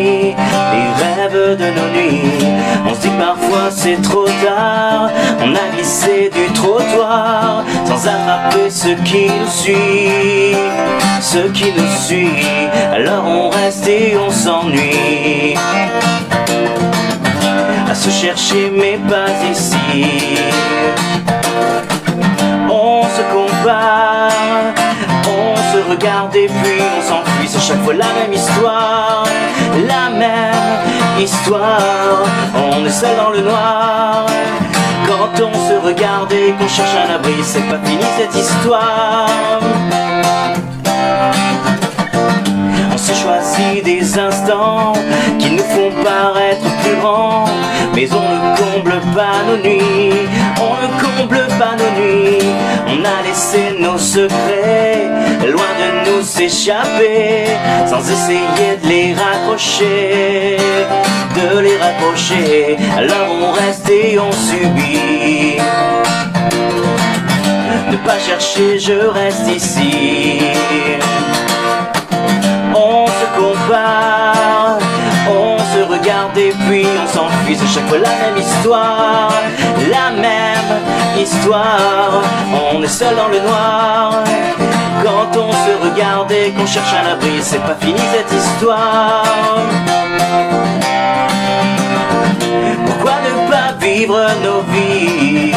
nuit, les rêves de nos nuits. On se dit que parfois c'est trop tard, on a glissé du trottoir sans attraper ce qui nous suit, ce qui nous suit. Alors on reste et on s'ennuie à se chercher mais pas ici. On se compare, on se regarde et puis on s'enfuit. C'est chaque fois la même histoire, la même histoire. On est seul dans le noir quand on se regarde et qu'on cherche un abri. C'est pas fini cette histoire. On s'est choisi des instants qui nous font paraître plus grands, mais on ne comble pas nos nuits, on ne comble pas nos nuits. On a laissé nos secrets loin de nous s'échapper, sans essayer de les raccrocher, de les raccrocher. Alors on reste et on subit. Ne pas chercher, je reste ici. On se compare, on se regarde et puis on s'enfuit. C'est chaque fois la même histoire, la même histoire. On est seul dans le noir quand on se regarde et qu'on cherche un abri. C'est pas fini cette histoire. Pourquoi ne pas vivre nos vies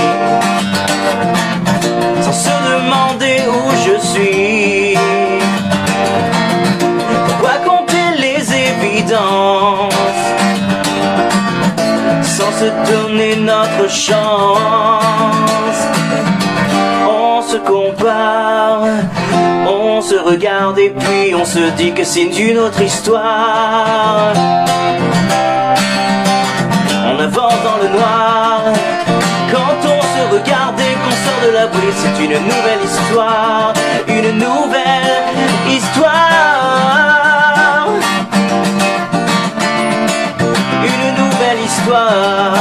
sans se demander où je suis? Sans se donner notre chance. On se compare, on se regarde et puis on se dit que c'est une autre histoire. On avance dans le noir quand on se regarde et qu'on sort de l'abri. C'est une nouvelle histoire, une nouvelle histoire. Histoire.